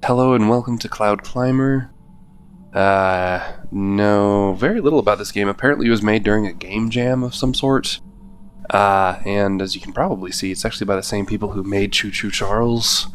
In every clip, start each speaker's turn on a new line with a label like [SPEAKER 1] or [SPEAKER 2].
[SPEAKER 1] Hello and welcome to Cloud Climber. Know very little about this game. Apparently it was made during a game jam of some sort. And as you can probably see, it's actually by the same people who made Choo Choo Charles.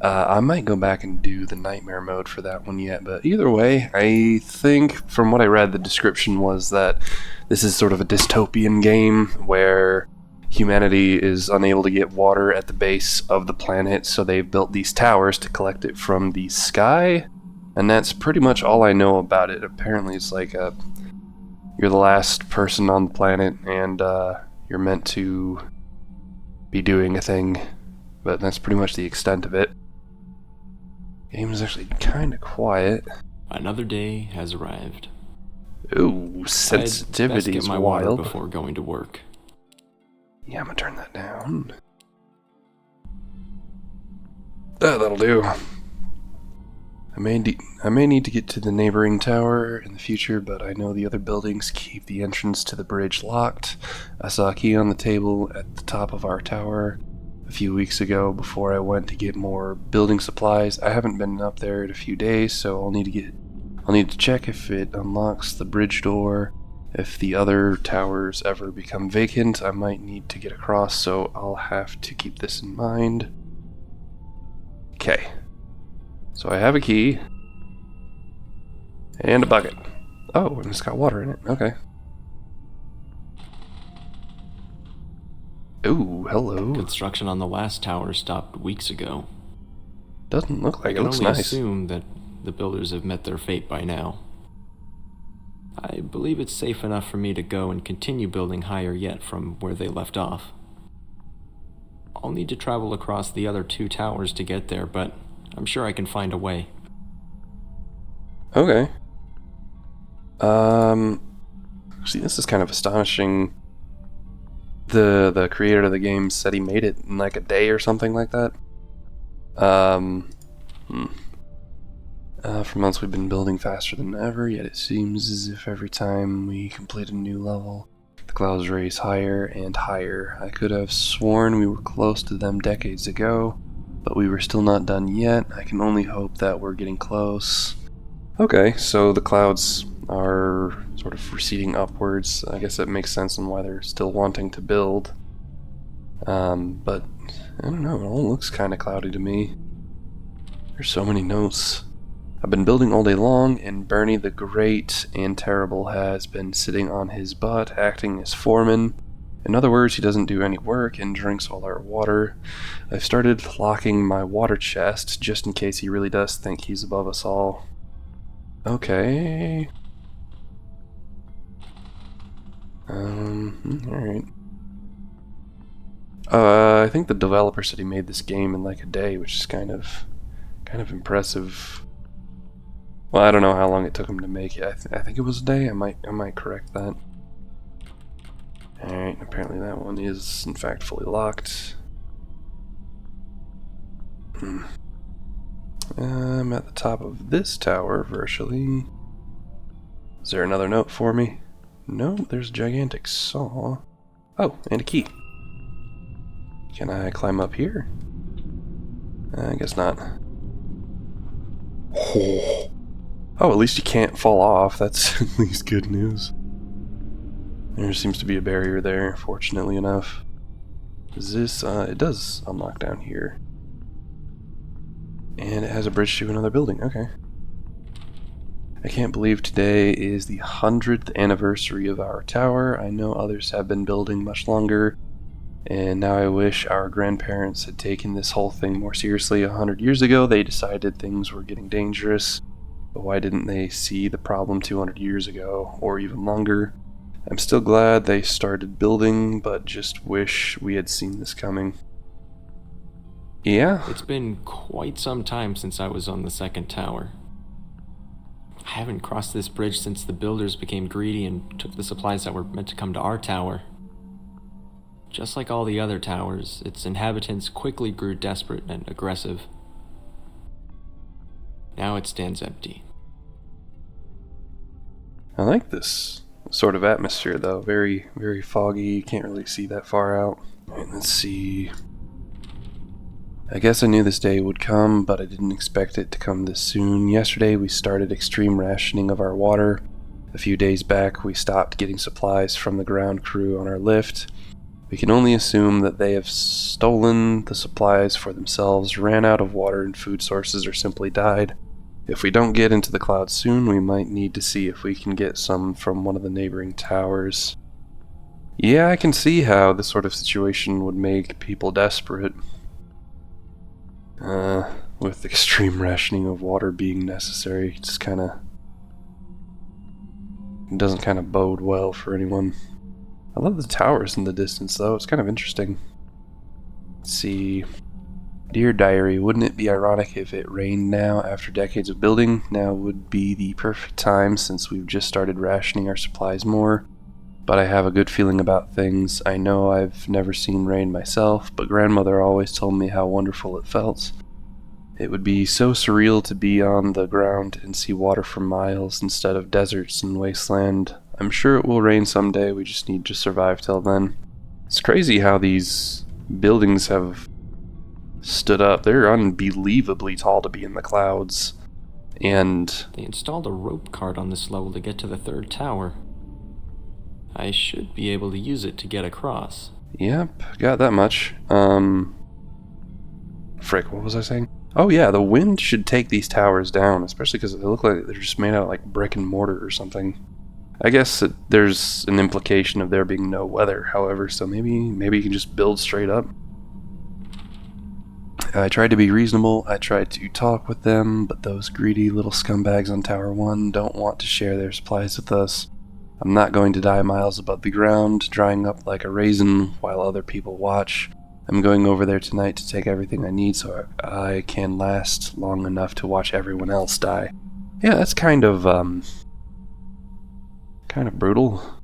[SPEAKER 1] I might go back and do the nightmare mode for that one yet, but either way, I think from what I read, the description was that this is sort of a dystopian game where humanity is unable to get water at the base of the planet, so they've built these towers to collect it from the sky, and that's pretty much all I know about it. Apparently it's like you're the last person on the planet, and you're meant to be doing a thing, but that's pretty much the extent of it. Game is actually kind of quiet.
[SPEAKER 2] Another day has arrived.
[SPEAKER 1] Ooh, sensitivity is
[SPEAKER 2] my
[SPEAKER 1] wild.
[SPEAKER 2] Water before going to work.
[SPEAKER 1] Yeah, I'm gonna turn that down. That'll do. I may need to get to the neighboring tower in the future, but I know the other buildings keep the entrance to the bridge locked. I saw a key on the table at the top of our tower a few weeks ago before I went to get more building supplies. I haven't been up there in a few days, so I'll need to check if it unlocks the bridge door. If the other towers ever become vacant, I might need to get across, so I'll have to keep this in mind. Okay. So I have a key. And a bucket. Oh, and it's got water in it. Okay. Ooh, hello.
[SPEAKER 2] Construction on the last tower stopped weeks ago.
[SPEAKER 1] Doesn't look like it. Looks
[SPEAKER 2] nice. I can only
[SPEAKER 1] nice.
[SPEAKER 2] assume that the builders have met their fate by now. I believe it's safe enough for me to go and continue building higher yet from where they left off. I'll need to travel across the other two towers to get there, but I'm sure I can find a way.
[SPEAKER 1] Okay. See, this is kind of astonishing. The creator of the game said he made it in like a day or something like that. For months we've been building faster than ever, yet it seems as if every time we complete a new level, the clouds raise higher and higher. I could have sworn we were close to them decades ago, but we were still not done yet. I can only hope that we're getting close. Okay, so the clouds are sort of receding upwards. I guess that makes sense on why they're still wanting to build. But I don't know, it all looks kind of cloudy to me. There's so many notes. I've been building all day long, and Bernie the Great and Terrible has been sitting on his butt, acting as foreman. In other words, he doesn't do any work and drinks all our water. I've started locking my water chest, just in case he really does think he's above us all. Okay. Alright. I think the developer said he made this game in like a day, which is kind of impressive. Well, I don't know how long it took him to make it. I think it was a day. I might correct that. Alright, apparently that one is in fact fully locked. I'm at the top of this tower, virtually. Is there another note for me? No, there's a gigantic saw. Oh, and a key. Can I climb up here? I guess not. Oh, at least you can't fall off. That's at least good news. There seems to be a barrier there, fortunately enough. Is this, it does unlock down here. And it has a bridge to another building, okay. I can't believe today is the 100th anniversary of our tower. I know others have been building much longer, and now I wish our grandparents had taken this whole thing more seriously. 100 years ago, they decided things were getting dangerous, but why didn't they see the problem 200 years ago, or even longer? I'm still glad they started building, but just wish we had seen this coming. Yeah?
[SPEAKER 2] It's been quite some time since I was on the second tower. I haven't crossed this bridge since the builders became greedy and took the supplies that were meant to come to our tower. Just like all the other towers, its inhabitants quickly grew desperate and aggressive. Now it stands empty.
[SPEAKER 1] I like this sort of atmosphere, though. Very, very foggy. You can't really see that far out. Alright, let's see. I guess I knew this day would come, but I didn't expect it to come this soon. Yesterday we started extreme rationing of our water. A few days back we stopped getting supplies from the ground crew on our lift. We can only assume that they have stolen the supplies for themselves, ran out of water and food sources, or simply died. If we don't get into the clouds soon, we might need to see if we can get some from one of the neighboring towers. Yeah, I can see how this sort of situation would make people desperate. With extreme rationing of water being necessary, it doesn't kind of bode well for anyone. I love the towers in the distance, though. It's kind of interesting. Let's see. Dear Diary, wouldn't it be ironic if it rained now after decades of building? Now would be the perfect time since we've just started rationing our supplies more. But I have a good feeling about things. I know I've never seen rain myself, but grandmother always told me how wonderful it felt. It would be so surreal to be on the ground and see water for miles instead of deserts and wasteland. I'm sure it will rain someday, we just need to survive till then. It's crazy how these buildings have stood up. They're unbelievably tall to be in the clouds. And
[SPEAKER 2] They installed a rope cart on this level to get to the third tower. I should be able to use it to get across.
[SPEAKER 1] Yep, got that much. Frick, what was I saying? Oh yeah, the wind should take these towers down, especially because they look like they're just made out of like brick and mortar or something. I guess there's an implication of there being no weather, however, so maybe you can just build straight up. I tried to be reasonable, I tried to talk with them, but those greedy little scumbags on Tower 1 don't want to share their supplies with us. I'm not going to die miles above the ground, drying up like a raisin while other people watch. I'm going over there tonight to take everything I need so I can last long enough to watch everyone else die. Yeah, that's kind of brutal.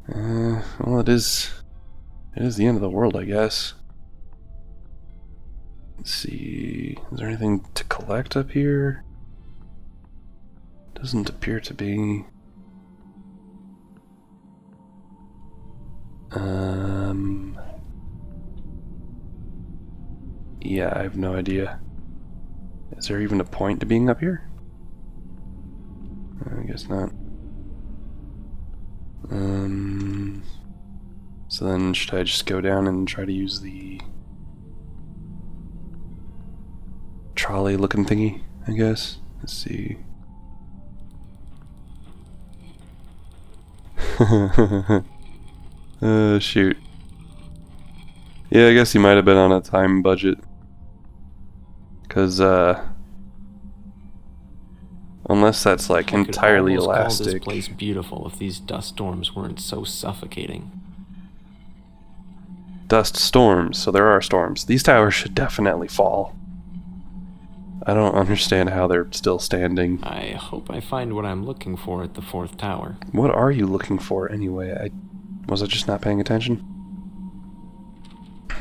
[SPEAKER 1] Well, it is the end of the world, I guess. Let's see, is there anything to collect up here? Doesn't appear to be. Yeah, I have no idea. Is there even a point to being up here? I guess not. So then should I just go down and try to use the trolley looking thingy, I guess? Let's see. Shoot. Yeah, I guess he might have been on a time budget. Because, unless that's like entirely
[SPEAKER 2] I could almost
[SPEAKER 1] elastic.
[SPEAKER 2] call this place beautiful if these dust storms weren't so suffocating.
[SPEAKER 1] Dust storms, so there are storms. These towers should definitely fall. I don't understand how they're still standing.
[SPEAKER 2] I hope I find what I'm looking for at the fourth tower.
[SPEAKER 1] What are you looking for anyway? Was I just not paying attention?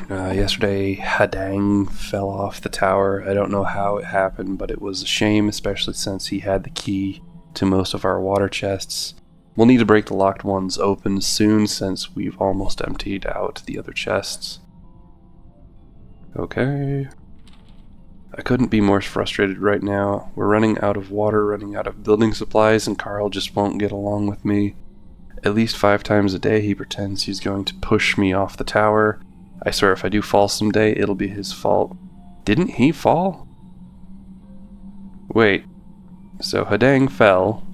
[SPEAKER 1] Yesterday, Hadang fell off the tower. I don't know how it happened, but it was a shame, especially since he had the key to most of our water chests. We'll need to break the locked ones open soon since we've almost emptied out the other chests. Okay. I couldn't be more frustrated right now. We're running out of water, running out of building supplies, and Carl just won't get along with me. At least 5 times a day he pretends he's going to push me off the tower. I swear if I do fall someday, it'll be his fault. Didn't he fall? Wait. So Hadang fell,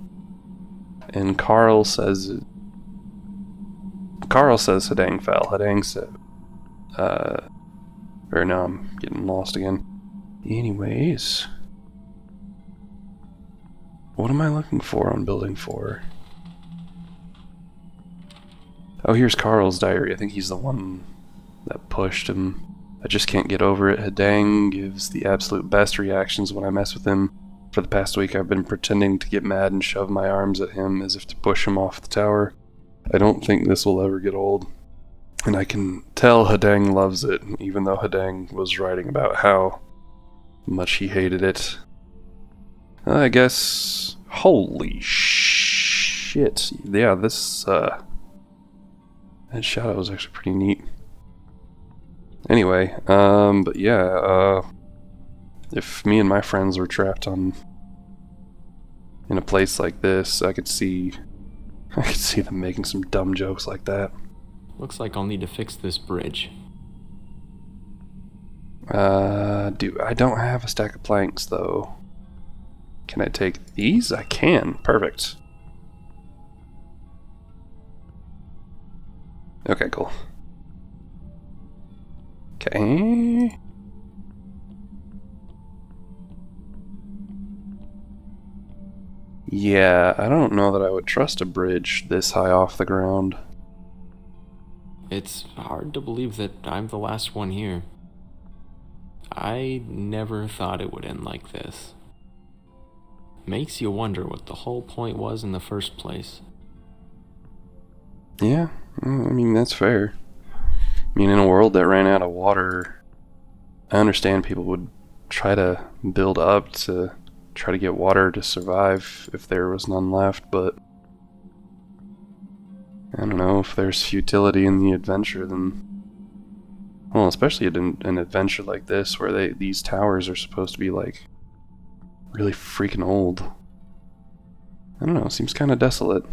[SPEAKER 1] and Carl says Hadang fell. Hadang said, or no, I'm getting lost again. Anyways, what am I looking for on building 4? Oh, here's Carl's diary. I think he's the one that pushed him. I just can't get over it. Hadang gives the absolute best reactions when I mess with him. For the past week I've been pretending to get mad and shove my arms at him as if to push him off the tower. I don't think this will ever get old. And I can tell Hadang loves it, even though Hadang was writing about how much he hated it. I guess... Holy shit. Yeah, this, that shadow was actually pretty neat. Anyway, but yeah, if me and my friends were trapped in a place like this, I could see them making some dumb jokes like that.
[SPEAKER 2] Looks like I'll need to fix this bridge.
[SPEAKER 1] I don't have a stack of planks though. Can I take these? I can. Perfect. Okay, cool. Okay. Yeah, I don't know that I would trust a bridge this high off the ground.
[SPEAKER 2] It's hard to believe that I'm the last one here. I never thought it would end like this. Makes you wonder what the whole point was in the first place.
[SPEAKER 1] Yeah, I mean, that's fair. I mean, in a world that ran out of water, I understand people would try to build up to try to get water to survive if there was none left, but I don't know, if there's futility in the adventure, then... Well, especially an adventure like this, where these towers are supposed to be, like, really freaking old. I don't know, it seems kind of desolate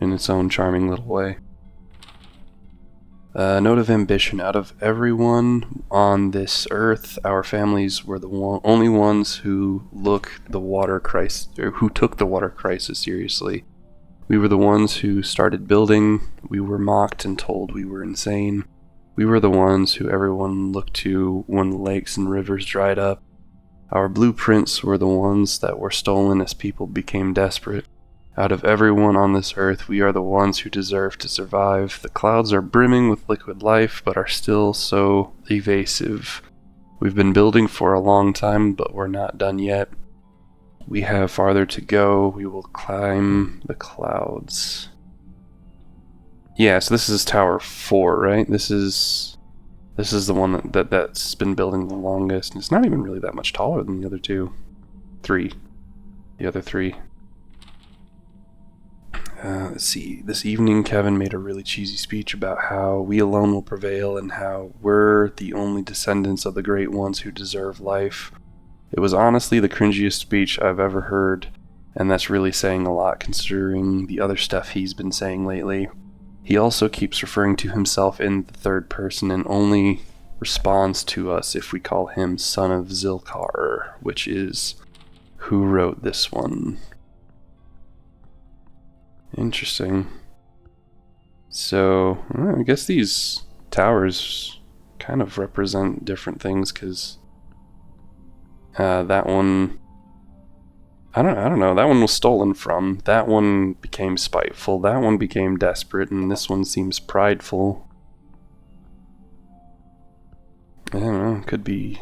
[SPEAKER 1] in its own charming little way. Note of ambition. Out of everyone on this earth, our families were the only ones who took the water crisis seriously. We were the ones who started building. We were mocked and told we were insane. We were the ones who everyone looked to when the lakes and rivers dried up. Our blueprints were the ones that were stolen as people became desperate. Out of everyone on this earth, we are the ones who deserve to survive. The clouds are brimming with liquid life, but are still so evasive. We've been building for a long time, but we're not done yet. We have farther to go. We will climb the clouds. Yeah, so this is Tower 4, right? This is the one that's been building the longest. And it's not even really that much taller than the other two. The other three. Let's see. This evening, Kevin made a really cheesy speech about how we alone will prevail and how we're the only descendants of the great ones who deserve life. It was honestly the cringiest speech I've ever heard, and that's really saying a lot considering the other stuff he's been saying lately. He also keeps referring to himself in the third person and only responds to us if we call him Son of Zilkar, which is who wrote this one. Interesting. So, I guess these towers kind of represent different things, because that one... I don't know, that one was stolen from. That one became spiteful. That one became desperate, and this one seems prideful. I don't know, could be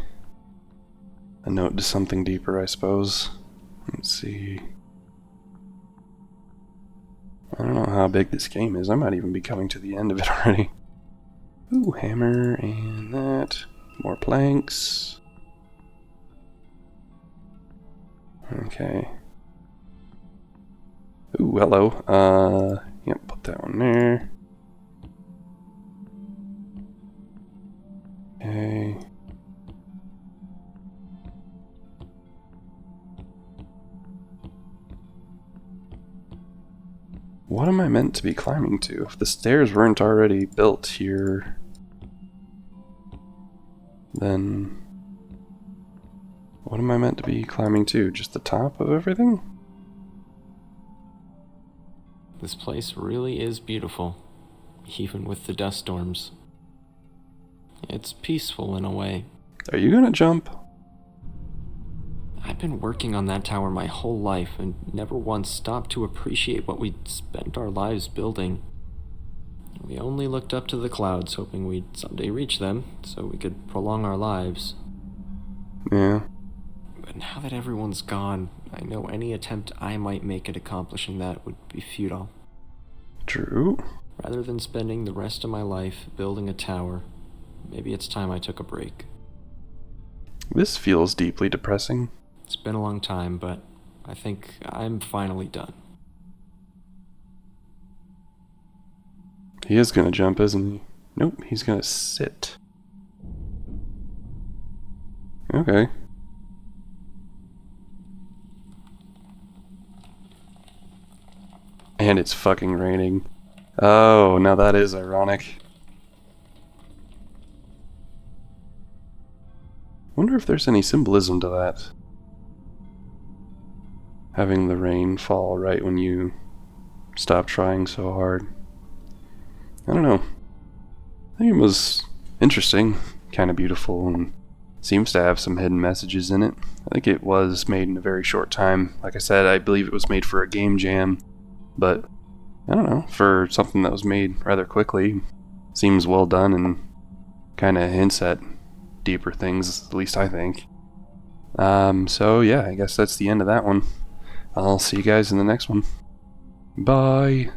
[SPEAKER 1] a note to something deeper, I suppose. Let's see... I don't know how big this game is. I might even be coming to the end of it already. Ooh, hammer and that. More planks. Okay. Ooh, hello. Yep, put that one there. Okay. What am I meant to be climbing to? If the stairs weren't already built here, then what am I meant to be climbing to? Just the top of everything?
[SPEAKER 2] This place really is beautiful, even with the dust storms. It's peaceful in a way.
[SPEAKER 1] Are you gonna jump?
[SPEAKER 2] I've been working on that tower my whole life and never once stopped to appreciate what we'd spent our lives building. We only looked up to the clouds, hoping we'd someday reach them, so we could prolong our lives.
[SPEAKER 1] Yeah.
[SPEAKER 2] But now that everyone's gone, I know any attempt I might make at accomplishing that would be futile.
[SPEAKER 1] True.
[SPEAKER 2] Rather than spending the rest of my life building a tower, maybe it's time I took a break.
[SPEAKER 1] This feels deeply depressing.
[SPEAKER 2] It's been a long time, but I think I'm finally done.
[SPEAKER 1] He is gonna jump, isn't he? Nope, he's gonna sit. Okay. And it's fucking raining. Oh, now that is ironic. Wonder if there's any symbolism to that. Having the rain fall right when you stop trying so hard. I don't know. I think it was interesting, kind of beautiful, and seems to have some hidden messages in it. I think it was made in a very short time. Like I said, I believe it was made for a game jam, but I don't know, for something that was made rather quickly, seems well done and kind of hints at deeper things, at least I think. So yeah, I guess that's the end of that one. I'll see you guys in the next one. Bye.